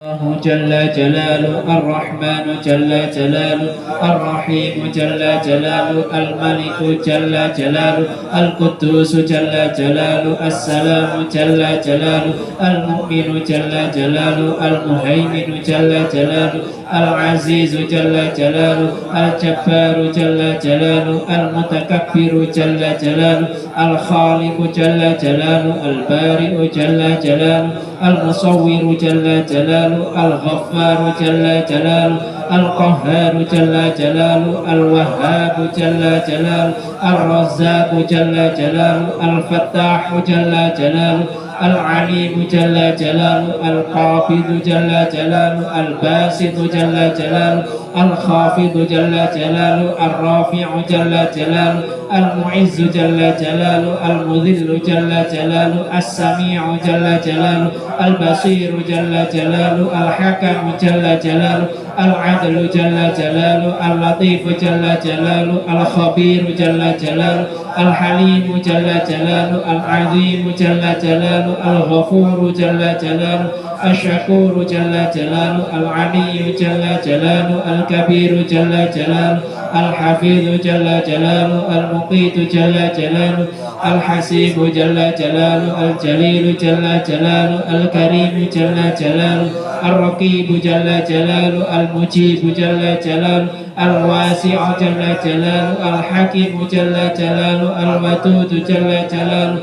الله جل جلاله الرحمن جل جلاله الرحيم جل جلاله الملك جل جلاله القدوس جل جلاله السلام جل جلاله المؤمن جل جلاله المهيمن جل جلاله العزيز جل جلاله الجبار جل جلاله المتكبر جل جلاله الخالق جل جلاله البارئ جل جلاله المصور جل جلاله الغفار جل جلاله القهار جل جلاله الوهاب جل جلاله الرزاق جل جلاله الفتاح جل جلاله العليم جل جلاله القابض جل جلاله الباسط جل جلاله الخافض جل جلاله الرافع جل جلاله المعز جل جلاله المذل جل جلاله السميع جل جلاله البصير جل جلاله الحكم جل جلاله العدل جل جلاله اللطيف جل جلاله الخبير جل جلاله الحليم جل جلاله العظيم جل جلاله الغفور جل جلاله الشكور جل جلاله العلي جل جلاله الكبير جل جلاله الحفيظ جل جلاله المقيت جل جلاله الحسيب جل جلاله الجليل جل جلاله الكريم جل جلاله الرقيب جل جلاله المجيب جل جلاله الواسع جل جلاله الحكيم جل جلاله الودود جل جلاله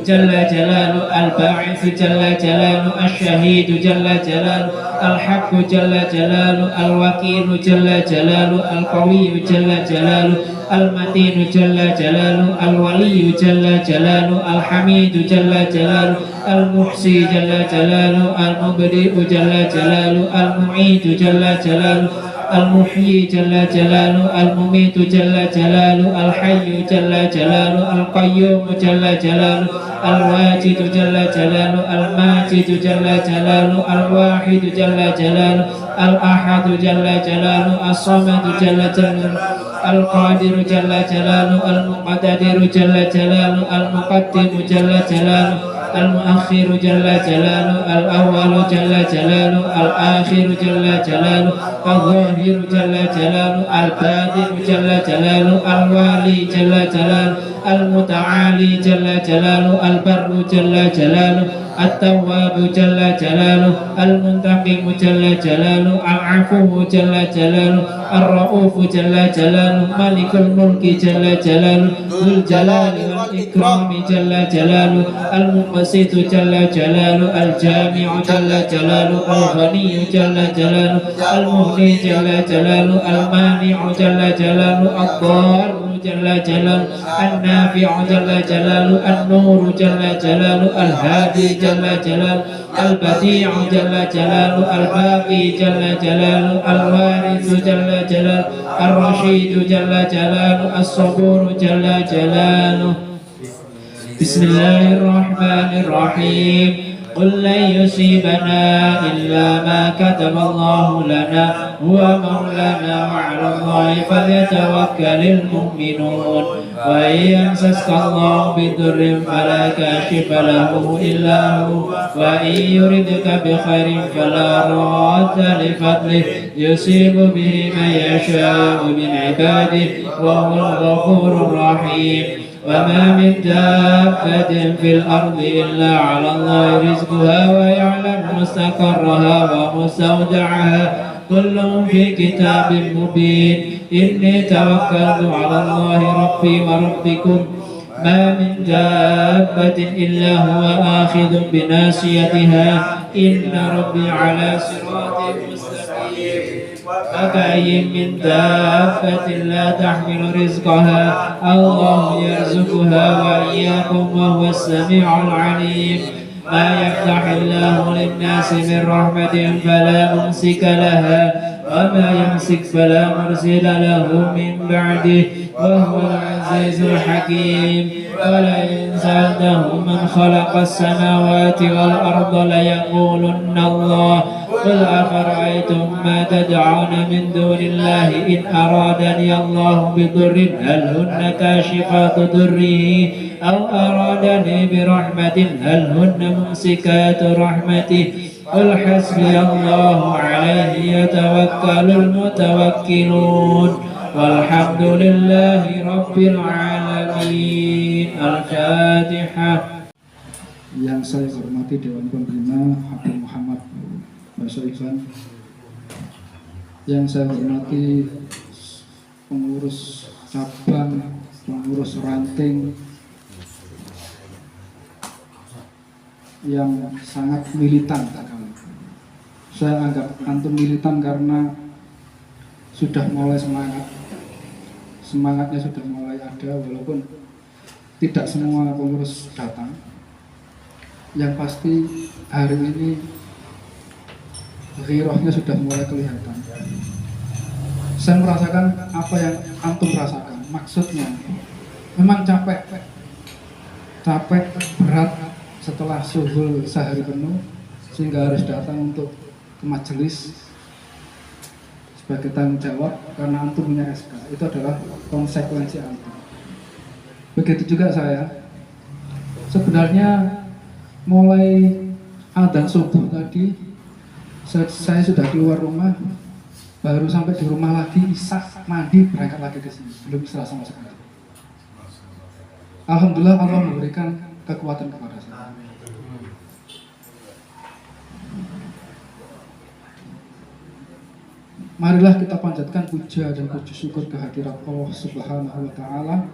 جل جلاله الباعث جل جلاله الشهيد جل جلاله الحق جل جلاله الوكيل جل جلاله القوي جل جلاله المتين جل جلاله الولي جل جلاله الحميد جل جلاله المحصي جل جلاله المبدئ جل جلاله المعيد جل جلاله المحيي جل جلاله المميت جل جلاله الحي جل جلاله القيوم جل جلاله الواجد جل جلاله الماجد جل جلاله الواحد جل جلاله الأحد جل جلاله الصمد جل جلاله القادر جل جلاله المقتدر جل جلاله المقدم جل جلاله المؤخر جل جلاله الأول جل جلاله الآخر جل جلاله الظاهر جل جلاله الباطن جل جلاله الوالي جل جلاله المتعالي جل جلاله البر جل جلاله التواب جل جلاله المنتقم جل جلاله العفو جل جلاله الرؤوف جل جلاله مالك الملك جل جلاله ذو الجلال والإكرام جل جلاله المقسط جل جلاله الجامع جل جلاله الغني جل جلاله المغني جل جلاله المانع جل جلاله الضار جل جلاله النافع جل جلاله النور جل جلاله الهادي جل جلاله البديع جل جلاله الباقي جل جلاله الوارث جل جلاله الرشيد جل جلاله الصبور جل جلاله. بسم الله الرحمن الرحيم. قل لن يصيبنا إلا ما كتب الله لنا هو مولانا وعلى الله فليتوكل المؤمنون. وإن يمسسك الله بضر فلا كاشف له إلا هو وإن يردك بخير فلا راد لفضله يصيب به من يشاء من عباده وهو الغفور الرحيم. وما من دابة في الأرض إلا على الله رزقها ويعلم مستقرها ومستودعها كل في كتاب مبين. إني توكلت على الله ربي وربكم ما من دابة إلا هو آخذ بناصيتها إن ربي على صراط مستقيم. وكأي من دابة لا تحمل رزقها الله يرزقها وإياكم وهو السميع العليم. ما يفتح الله للناس من رحمة فلا ممسك لها وما يمسك فلا مرسل له من بعده وهو العزيز الحكيم. ولئن سألتهم من خلق السماوات والأرض ليقولن الله. قل أفرأيتم ما تدعون من دون الله إن أرادني الله بضر هل هن كاشفات ضره أو أرادني برحمة هل هن ممسكات رحمته قل حسبي الله عليه يتوكل المتوكلون والحمد لله رب العالمين. الفاتحة. Yang saya hormati Dewan Pembina Habib Muhammad Baso Ivan, yang saya hormati pengurus cabang, pengurus ranting yang sangat militan. Saya anggap antum militan karena sudah mulai semangatnya sudah mulai ada, walaupun tidak semua pengurus datang. Yang pasti hari ini ghirohnya sudah mulai kelihatan. Saya merasakan apa yang antum rasakan. Maksudnya memang capek berat setelah suhul sehari penuh, sehingga harus datang untuk ke majelis sebagai tanggung jawab karena antum punya SK. Itu adalah konsekuensi antum. Begitu juga saya. Sebenarnya mulai adzan subuh tadi saya sudah keluar rumah, baru sampai di rumah lagi isak, mandi, berangkat lagi ke sini, belum istirahat sama sekali. Alhamdulillah Allah memberikan kekuatan kepada saya. Marilah kita panjatkan puja dan puji syukur kehadirat Allah Subhanahu wa Ta'ala,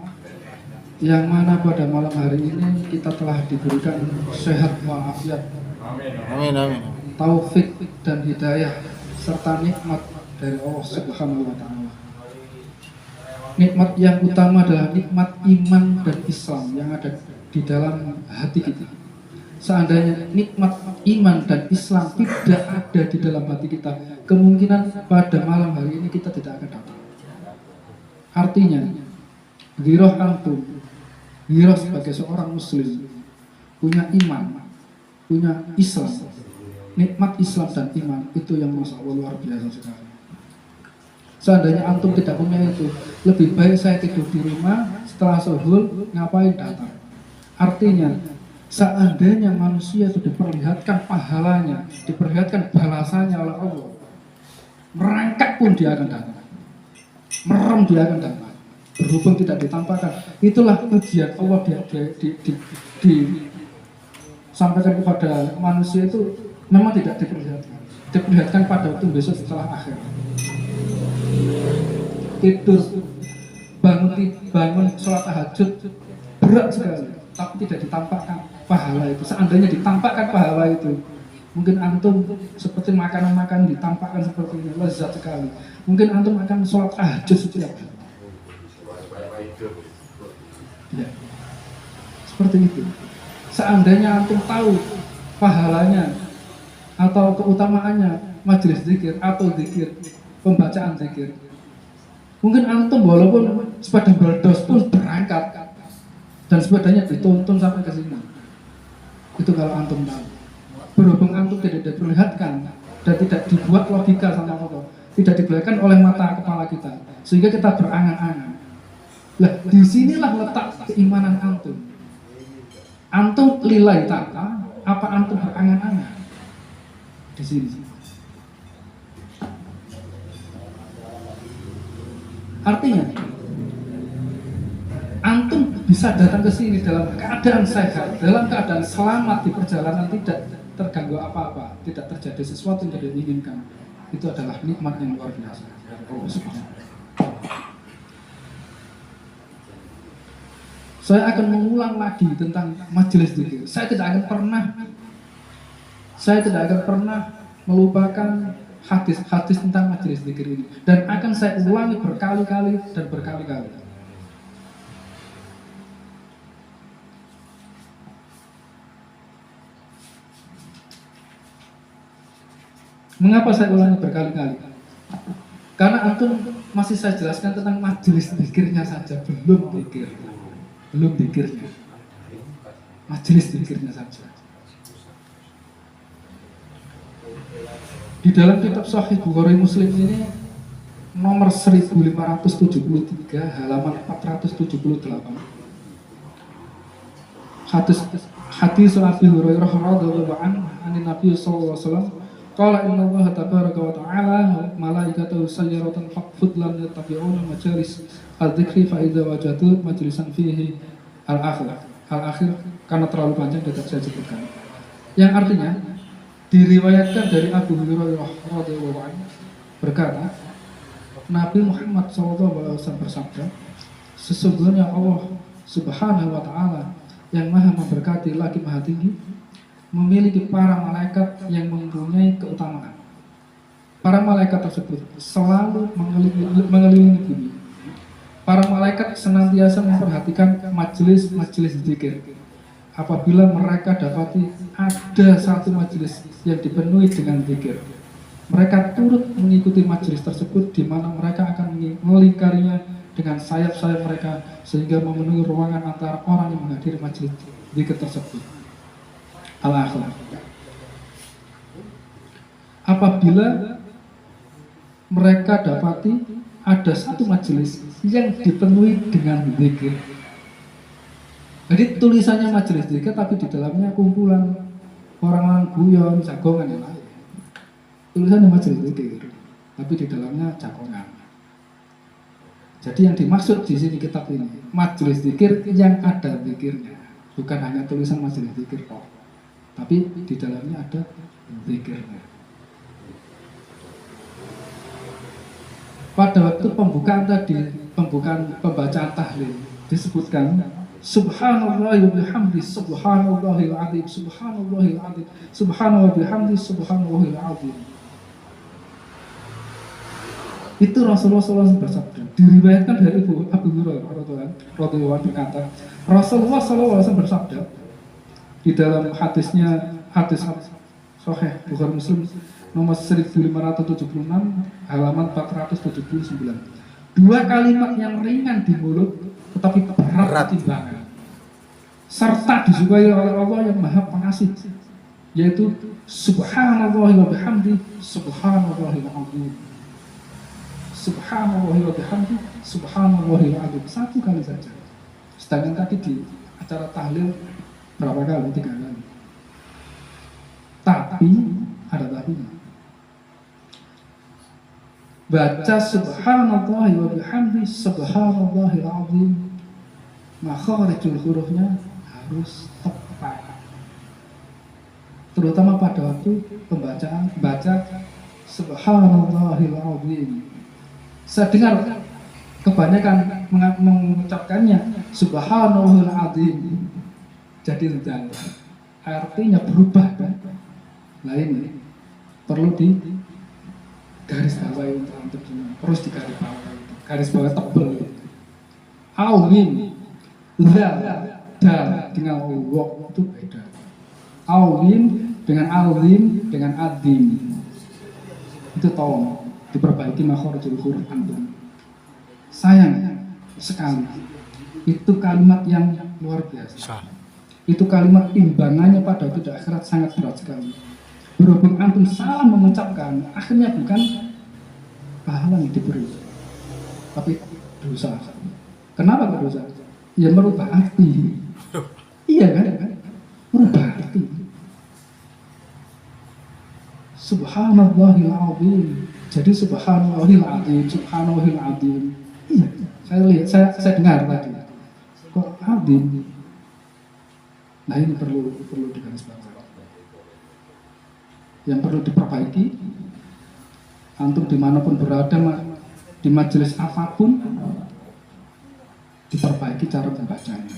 yang mana pada malam hari ini kita telah diberikan sehat walafiat, amin, taufik dan hidayah serta nikmat dari Allah Subhanahu wa Ta'ala. Nikmat yang utama adalah nikmat iman dan Islam yang ada di dalam hati kita. Seandainya nikmat iman dan Islam tidak ada di dalam hati kita, kemungkinan pada malam hari ini kita tidak akan datang. Artinya, ghiroh antum, ghiroh sebagai seorang muslim, punya iman, punya Islam, nikmat Islam dan iman, itu yang masya Allah luar biasa sekali. Seandainya antum tidak punya itu, lebih baik saya tidur di rumah, setelah suhul ngapain datang. Artinya, seandainya manusia itu diperlihatkan pahalanya, diperlihatkan balasannya oleh Allah, merangkak pun dia akan datang, merem dia akan datang. Berhubung tidak ditampakkan, itulah ujian Allah disampaikan kepada manusia itu memang tidak diperlihatkan pada waktu besok setelah akhir. Tidur, bangun sholat tahajud berat sekali, tapi tidak ditampakkan pahala itu. Seandainya ditampakkan pahala itu, mungkin antum seperti makanan-makanan ditampakkan seperti ini, lezat sekali. Mungkin antum akan sholat tahajud setiap hari. Ya, seperti itu. Seandainya antum tahu pahalanya atau keutamaannya majelis zikir atau zikir, pembacaan zikir, mungkin antum walaupun sepeda berdos pun berangkat dan sepedanya dituntun sampai ke sini. Itu kalau antum tahu. Berhubung antum tidak diperlihatkan dan tidak dibuat logika sama Allah, tidak diperlihatkan oleh mata kepala kita, sehingga kita berangan-angan. Lah, disinilah letak keimanan antum. Antum lillahi ta'ala, apa antum berangan-angan? Di sini. Artinya, antum bisa datang ke sini dalam keadaan sehat, dalam keadaan selamat di perjalanan, tidak terganggu apa-apa, tidak terjadi sesuatu yang tidak diinginkan. Itu adalah nikmat yang luar biasa. Saya akan mengulang lagi tentang majelis zikir. Saya tidak akan pernah melupakan hadis-hadis tentang majelis zikir ini, dan akan saya ulangi berkali-kali dan berkali-kali. Mengapa saya ulangi berkali-kali? Karena antum masih saya jelaskan tentang majelis zikirnya saja, belum zikirnya, majelis zikirnya saja. Di dalam kitab Sahih Bukhari Muslim ini nomor 1573 halaman 478, hadis Abi Hurairah radhiyallahu anhu Nabi sallallahu alaihi wasallam qala inna Allah tabaraka wa ta'ala malaikatahu sayyaratan faqfud lam yattabi'una majalis al-dzikri fa idza wajadu majlisan fihi al-akhir karena terlalu panjang tidak saya sebutkan. Yang artinya diriwayatkan dari Abu Hurairah radhiyallahu anhu berkata Nabi Muhammad SAW bersabda, sesungguhnya Allah Subhanahu wa Ta'ala yang Maha memberkati lagi Maha tinggi memiliki para malaikat yang mempunyai keutamaan. Para malaikat tersebut selalu mengelilingi bumi. Para malaikat senantiasa memperhatikan majelis-majelis zikir. Apabila mereka dapati ada satu majelis yang dipenuhi dengan zikir, mereka turut mengikuti majelis tersebut di mana mereka akan melingkarinya dengan sayap-sayap mereka sehingga memenuhi ruangan antara orang yang menghadiri majelis zikir tersebut. Al-akhir. Apabila mereka dapati ada satu majelis yang dipenuhi dengan zikir. Jadi tulisannya majelis zikir tapi di dalamnya kumpulan orang-orang guyon, jagongan yang lain. Tulisannya majelis zikir, tapi di dalamnya jagongan. Jadi yang dimaksud di sini kitab ini majelis zikir yang ada zikirnya, bukan hanya tulisan majelis zikir kok, tapi di dalamnya ada zikirnya. Pada waktu pembukaan tadi, pembacaan tahlil disebutkan Subhanallah wa bihamdi subhanallahil azim subhanallahil azim subhanallah bihamdi subhanallahil azim. Itu Rasulullah SAW bersabda. Diriwayatkan dari Abu Hurairah radhiyallahu anhu berkata, Rasulullah SAW bersabda di dalam hadis Sahih Bukhari Muslim nomor 1576 halaman 479. Dua kalimat yang ringan di mulut tetapi berat di timbangan, serta disukai oleh Allah yang Maha Pengasih, yaitu Subhanallah wa bihamdi subhanallahil azim. Subhanallah wa bihamdi subhanallahil azim. Satu kali saja. Sedangkan tadi di acara tahlil berapa kali? 3 kali. Tapi ada tapinya. Baca subhanallah wa bihamdi subhanallahil azim, makharijul hurufnya harus tepat. Terutama pada waktu pembacaan baca subhanallahil azim. Saya dengar kebanyakan mengucapkannya subhanallahil azim. Jadi rendah. Artinya berubah kan? Nah ini perlu di garis bawah untuk terus di garis bawah tebel. Azim, dal dengan waw itu beda. Azim dengan azim dengan adim itu tolong diperbaiki makharijul huruf antum. Sayang sekali itu kalimat yang luar biasa. Itu kalimat imbangannya pada waktu akhirat sangat berat sekali. Berhubung antum salah mengucapkan, akhirnya bukan pahala yang diberi, tapi dosa. Kenapa dosa? Ya merubah arti. Iya kan? Merubah arti. Subhanallahil azim. Jadi subhanallahil azim, subhanallahil azim. Iya, saya dengar tadi. Kok azim? Nah ini perlu digarisbawahi. Yang perlu diperbaiki, antum dimanapun berada di majelis apapun, diperbaiki cara membacanya.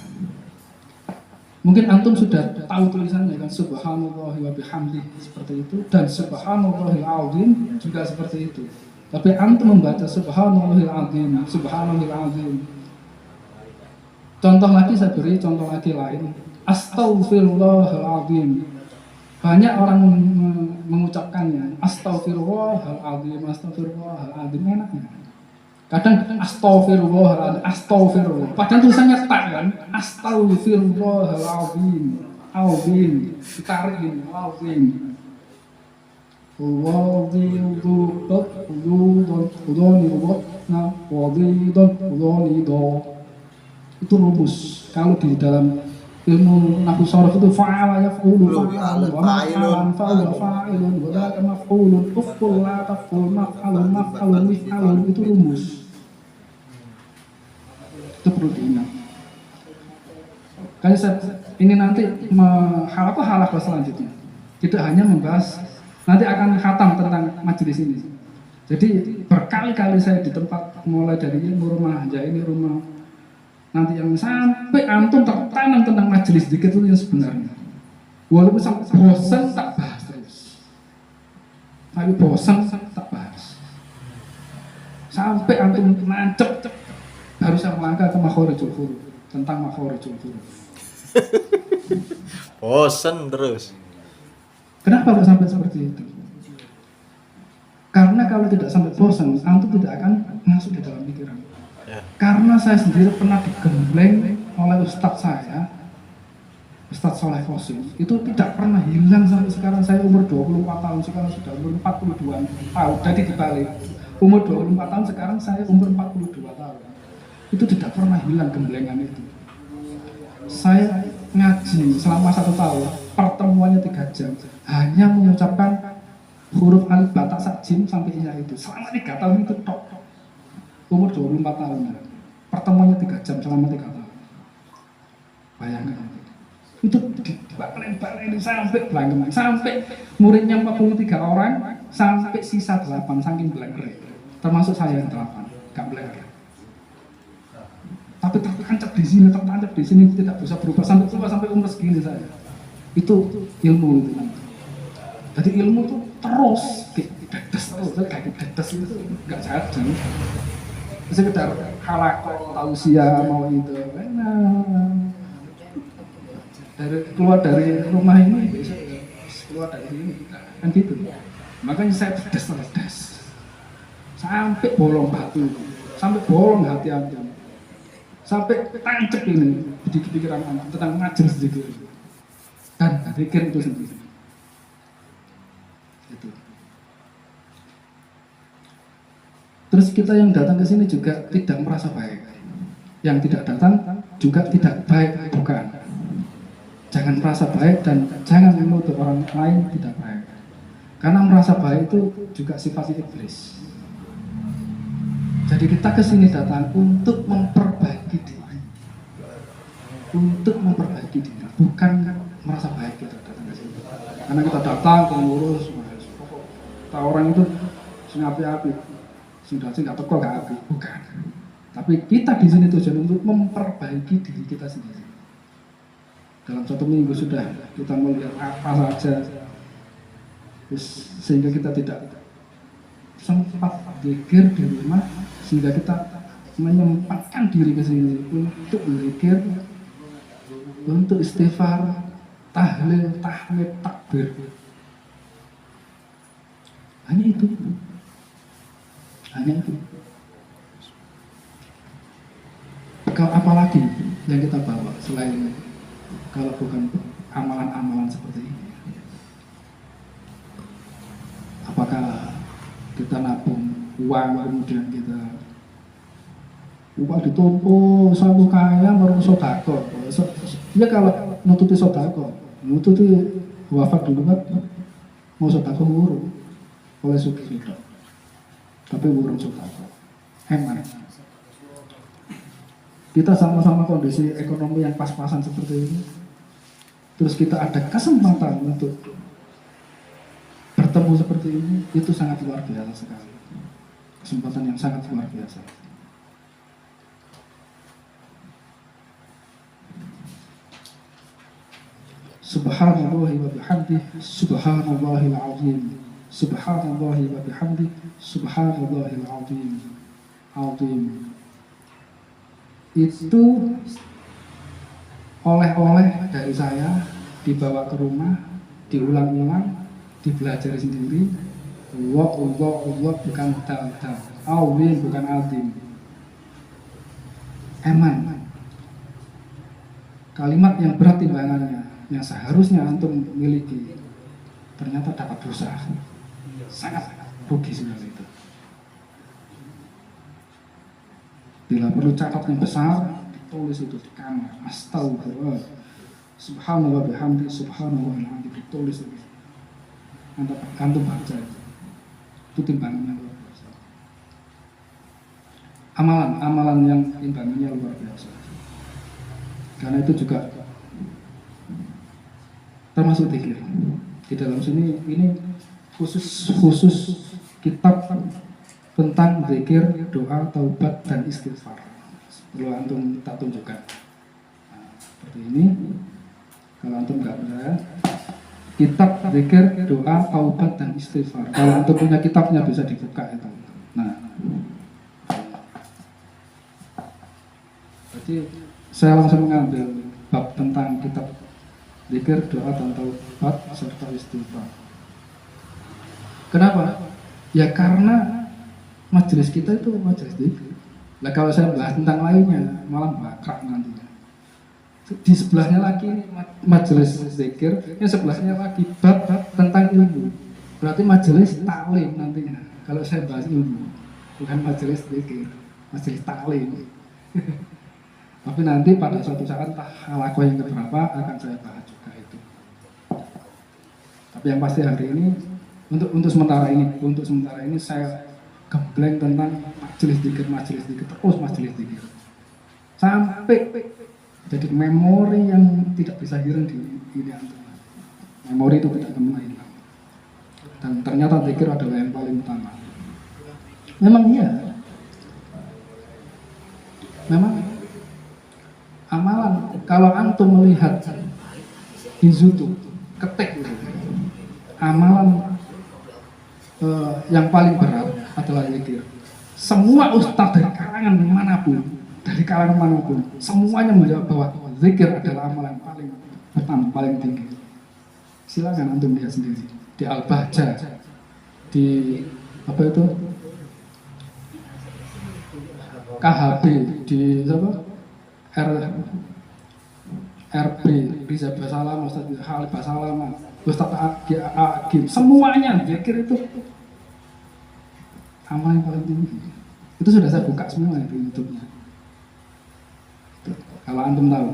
Mungkin antum sudah tahu tulisannya kan, subhanallah wa bihamdi seperti itu, dan subhanallahil azim juga seperti itu. Tapi antum membaca subhanallahil azim, subhanallahil azim. Contoh lagi saya beri contoh lagi lain, astaghfirullahaladzim. Banyak orang mengucapkannya astaghfirullahaladzim, astaghfirullahaladzim, enaknya. Kadang astaghfirullahaladzim, astaghfirullah. Padahal tulisannya tak kan, astaghfirullahaladzim, azim, ditarik ini, azim. Itu rumus. Kalau di dalam ilmu nahwu sharaf itu fa'ala yaf'ulu fa'alan wa maf'alan fa'ala fa'ilun wa dzaka maf'ulun uf'ul la taf'ul maf'alun maf'alun mif'alun itu rumus. Itu perlu diingat. Kali ini nanti halaqah selanjutnya tidak hanya membahas, nanti akan khatam tentang majelis ini. Jadi berkali-kali saya di tempat, mulai dari rumah aja ini rumah, nanti yang sampai antum tertanam tentang majelis dikit itu yang sebenarnya. Walaupun sampai bosan tak bahas terus. Tapi bosan tak bahas. Sampai antum nancep baru saya melangkah ke makhorijul huruf, tentang makhorijul huruf. Bosan terus. Kenapa kok sampai seperti itu? Karena kalau tidak sampai bosan, antum tidak akan masuk di dalam pikiran. Ya. Karena saya sendiri pernah digembleng oleh ustadz saya, Ustadz Soleh Fosil, itu tidak pernah hilang sampai sekarang. Saya umur 24 tahun, sekarang sudah umur 42 tahun. Jadi dibalik, umur 24 tahun, sekarang saya umur 42 tahun. Itu tidak pernah hilang gemblengan itu. Saya ngaji selama 1 tahun, pertemuannya 3 jam, hanya mengucapkan huruf alif batak sakjim sampai iya itu selama 3 tahun itu tok. Umur 24 tahun, pertemuannya 3 jam selama 3 tahun. Bayangkan itu dibalik sampai belangkeman, sampai muridnya 43 orang, sampai sisa 8 saking belangker, termasuk saya yang 8, gak belangker. Tapi tertancap di sini tidak bisa berubah sampai umur segini saya. Itu ilmu itu. Jadi ilmu itu terus kayak dedes itu nggak jadi. Sekedar halaqah tausiah mau itu. Keluar dari rumah ini besok keluar dari sini kan gitu. Makanya saya dedes sampai bolong batu, sampai bolong hati antum, sampai tancap ini di pikiran antum tentang ngajar sedikit dan pikir itu sendiri. Gitu. Terus kita yang datang ke sini juga tidak merasa baik, yang tidak datang juga tidak baik, bukan. Jangan merasa baik dan jangan menuduh orang lain tidak baik. Karena merasa baik itu juga sifat iblis. Jadi kita ke sini datang untuk memperbaiki diri. Untuk memperbaiki diri, bukan merasa baik kita datang ke sini. Karena kita datang ke ngurus, kita orang itu api-api, sudah sih nggak teko nggak api, bukan. Tapi kita di sini tujuan untuk memperbaiki diri kita sendiri. Dalam 1 minggu sudah kita melihat apa saja, sehingga kita tidak sempat zikir di rumah, sehingga kita menyempatkan diri ke sini untuk berzikir, untuk istighfar, tahlil, tahmid, takbir. Hanya itu. Apa lagi yang kita bawa selain kalau bukan amalan-amalan seperti ini? Apakah kita nabung uang kemudian kita ditumpu satu kaya baru sodako? Ya kalau nututi sodako, nututi wafat dulu kan mau sodako urung oleh sugih itu, tapi urung sodako hemat. Kita sama-sama kondisi ekonomi yang pas-pasan seperti ini, terus kita ada kesempatan untuk bertemu seperti ini, itu sangat luar biasa sekali. Kesempatan yang sangat luar biasa. Subhanallahi wa bihamdihi, subhanallahil azim. Subhanallahi wa bihamdihi, subhanallahil azim. Azim. Itu oleh-oleh dari saya, dibawa ke rumah, diulang-ulang, dipelajari sendiri. Allah bukan dal-dal, awin bukan azim. Eman, kalimat yang berat timbangannya, yang seharusnya antum miliki, ternyata dapat dosa. Sangat rugi sekali itu. Bila perlu catat yang besar, ditulis itu di kamar. Astagfirullah. Subhanallah bihamdi, subhanallah alhamdi, ditulis itu. Antum baca itu timbangannya luar biasa. Amalan yang timbangannya luar biasa. Karena itu juga termasuk zikir. Di dalam sini ini khusus kitab tentang zikir, doa, taubat dan istighfar. Perlu antum tak tunjukkan. Nah, seperti ini. Kalau antum nggak percaya, kitab zikir, doa, taubat dan istighfar. Kalau antum punya kitabnya bisa dibuka itu. Nah, jadi saya langsung mengambil bab tentang kitab zikir, doa, dan taubat serta istighfar. Kenapa? Ya karena majelis kita itu majelis zikir. Nah kalau saya bahas tentang lainnya malah bakrak nantinya. Di sebelahnya lagi majelis zikir, yang sebelahnya lagi bab tentang ilmu. Berarti majelis taklim nantinya. Kalau saya bahas ilmu, bukan majelis zikir, majelis taklim. Tapi nanti pada suatu saat halaqah yang keberapa akan saya bahas juga itu. Tapi yang pasti hari ini untuk sementara ini saya gembleng tentang majelis zikir terus majelis zikir sampai jadi memori yang tidak bisa hilang di ini antum. Memori itu tidak akan hilang. Dan ternyata zikir adalah yang paling utama. Memang iya. Memang amalan kalau antum melihat di YouTube ketik itu amalan yang paling berat adalah zikir. Semua ustadz dari kalangan manapun, semuanya menjawab bahwa zikir adalah amalan paling pertama, paling tinggi. Silakan antum lihat sendiri di Al-Bahjah, di apa itu KHB, di apa RB, Riza Basalam, Ustaz Khalid Basalam, Ustaz Agim, semuanya zikir itu amalan yang paling tinggi. Itu sudah saya buka semua di YouTube-nya. Kalau antum tahu,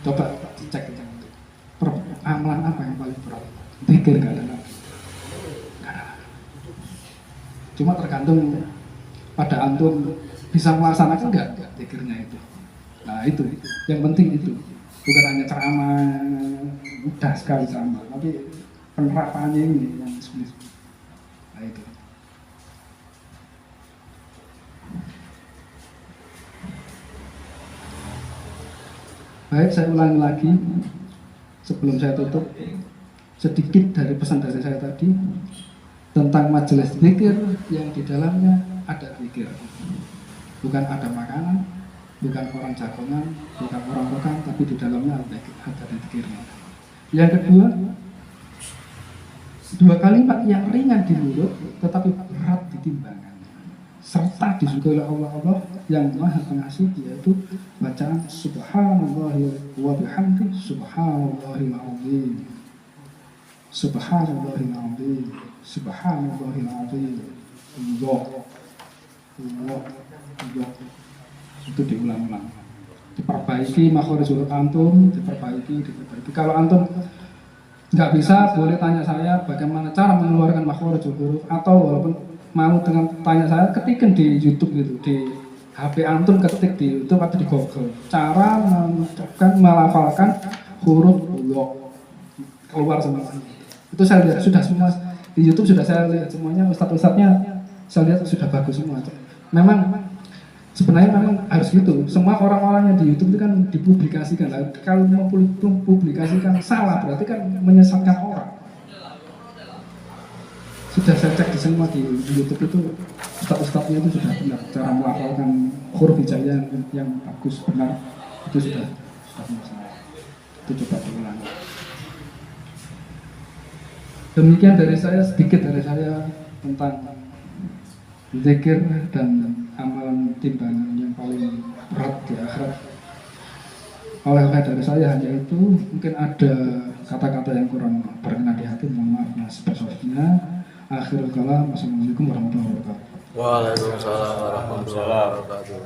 coba cek itu. Amalan apa yang paling berat? Zikir gak ada lagi. Cuma tergantung pada antum bisa melaksanakan enggak zikirnya itu. Nah itu, yang penting itu. Bukan hanya ceramah, mudah sekali ceramah, tapi penerapannya ini yang sulit. Nah itu. Baik, saya ulangi lagi sebelum saya tutup sedikit dari pesan dari saya tadi tentang majelis zikir yang di dalamnya ada zikir. Bukan ada makanan, bukan orang jagongan, bukan orang rokan, tapi di dalamnya ada zikirnya. Yang kedua, dua kalimat yang ringan di mulut tetapi berat di timbangan. Serta disukai oleh Allah yang Maha Pengasih, yaitu bacaan Subhanallahi wa bihamdi, Subhanallahil azim, Subhanallahil azim, Subhanallahil azim. Allah. Itu diulang-ulang. Diperbaiki makhorijul antum, diperbaiki. Kalau antum nggak bisa, boleh tanya saya bagaimana cara mengeluarkan makhorijul huruf, atau walaupun malu dengan tanya saya, ketikkan di YouTube gitu, di HP antum ketik di YouTube atau di Google cara mengucapkan, melafalkan huruf Allah keluar semua. Itu saya lihat sudah semua di YouTube, sudah saya lihat semuanya, ustadz-ustadznya saya lihat sudah bagus semua. Memang sebenarnya memang harus gitu. Semua orang-orang yang di YouTube itu kan dipublikasikan. Kalau mempublikasikan salah berarti kan menyesatkan orang. Sudah saya cek di semua di YouTube itu ustadz-ustadznya itu sudah benar cara melafalkan huruf hijaiyah yang bagus benar, itu sudah masalah. Itu coba diulangi. Demikian dari saya, sedikit dari saya tentang zikir dan amalan timbangan yang paling berat di akhirat. Oleh dari saya hanya itu. Mungkin ada kata-kata yang kurang berkenan di hati, mohon maaf sebesar-besarnya. Akhirul kalam, wassalamualaikum warahmatullahi wabarakatuh. Waalaikumsalam warahmatullahi wabarakatuh.